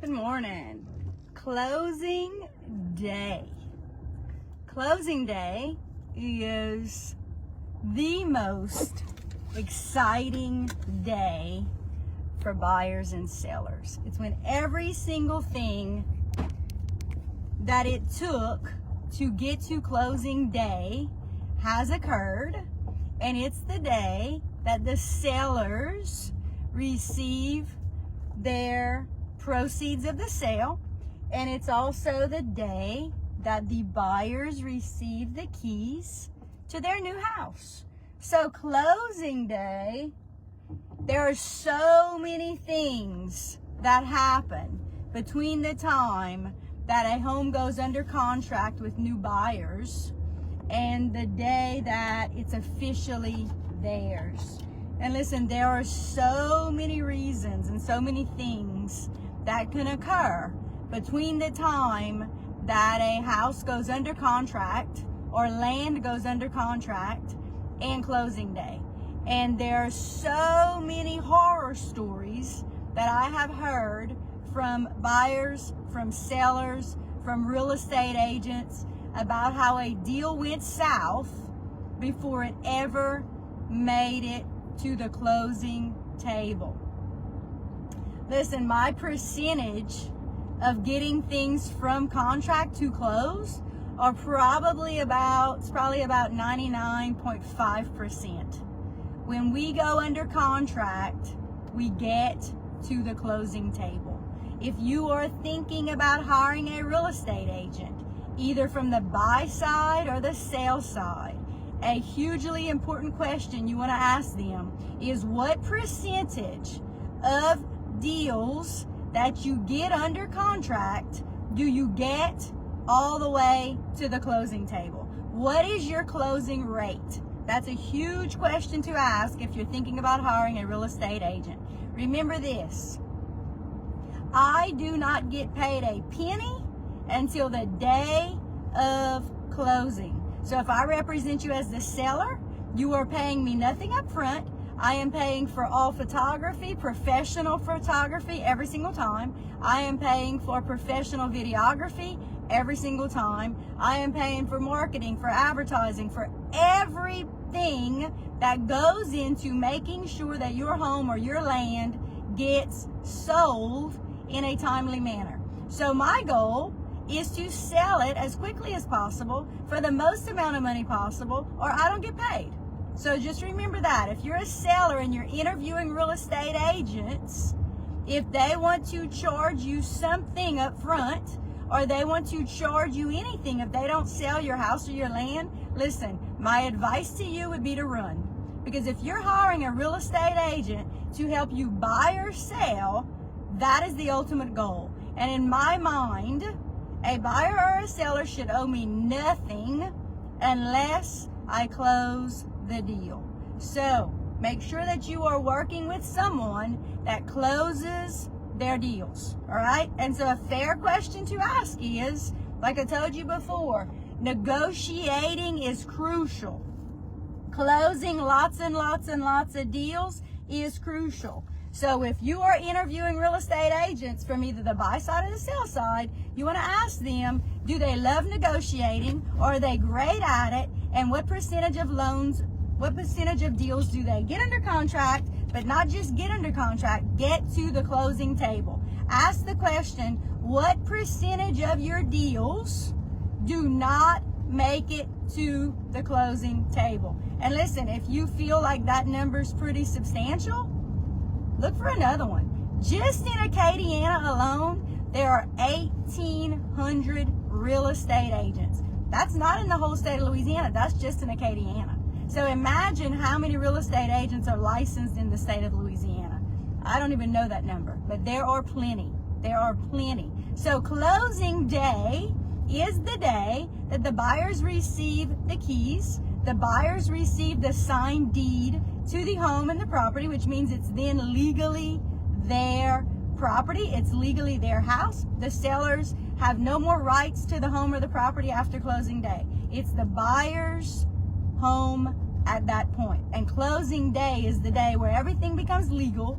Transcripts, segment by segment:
Good morning. Closing day. Closing day is the most exciting day for buyers and sellers. It's when every single thing that it took to get to closing day has occurred, and it's the day that the sellers receive their proceeds of the sale, and it's also the day that the buyers receive the keys to their new house. So closing day, there are so many things that happen between the time that a home goes under contract with new buyers and the day that it's officially theirs. And listen, there are so many reasons and so many things that can occur between the time that a house goes under contract or land goes under contract and closing day. And there are so many horror stories that I have heard from buyers, from sellers, from real estate agents about how a deal went south before it ever made it to the closing table. Listen, my percentage of getting things from contract to close are probably about 99.5%. When we go under contract, we get to the closing table. If you are thinking about hiring a real estate agent, either from the buy side or the sell side, a hugely important question you want to ask them is, what percentage of deals that you get under contract do you get all the way to the closing table? What is your closing rate? That's a huge question to ask if you're thinking about hiring a real estate agent. Remember this: I do not get paid a penny until the day of closing. So if I represent you as the seller, you are paying me nothing up front. I am paying for all photography, professional photography every single time. I am paying for professional videography every single time. I am paying for marketing, for advertising, for everything that goes into making sure that your home or your land gets sold in a timely manner. So my goal is to sell it as quickly as possible for the most amount of money possible, or I don't get paid. So just remember that. If you're a seller and you're interviewing real estate agents, if they want to charge you something up front, or they want to charge you anything if they don't sell your house or your land, listen, my advice to you would be to run. Because if you're hiring a real estate agent to help you buy or sell, that is the ultimate goal. And in my mind, a buyer or a seller should owe me nothing unless I close the deal. So make sure that you are working with someone that closes their deals, all right? And so a fair question to ask is, like I told you before, negotiating is crucial. Closing lots and lots and lots of deals is crucial. So if you are interviewing real estate agents from either the buy side or the sell side, you want to ask them, do they love negotiating? Or are they great at it? And what percentage of deals do they get under contract, but not just get under contract, get to the closing table? Ask the question, what percentage of your deals do not make it to the closing table? And listen, if you feel like that number's pretty substantial, look for another one. Just in Acadiana alone, there are 1,800 real estate agents. That's not in the whole state of Louisiana. That's just in Acadiana. So imagine how many real estate agents are licensed in the state of Louisiana. I don't even know that number, but there are plenty. There are plenty. So closing day is the day that the buyers receive the keys. The buyers receive the signed deed to the home and the property, which means it's then legally their property. It's legally their house. The sellers have no more rights to the home or the property after closing day. It's the buyer's home at that point. And closing day is the day where everything becomes legal,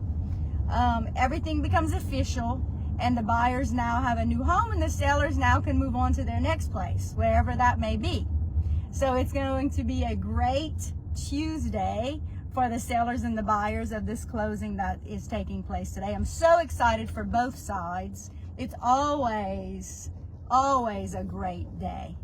everything becomes official, and the buyers now have a new home, and the sellers now can move on to their next place, wherever that may be. So it's going to be a great Tuesday for the sellers and the buyers of this closing that is taking place today. I'm so excited for both sides. It's always a great day.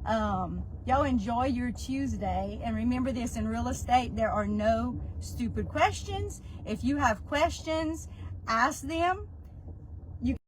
Y'all enjoy your Tuesday, and remember this: in real estate, there are no stupid questions. If you have questions, ask them.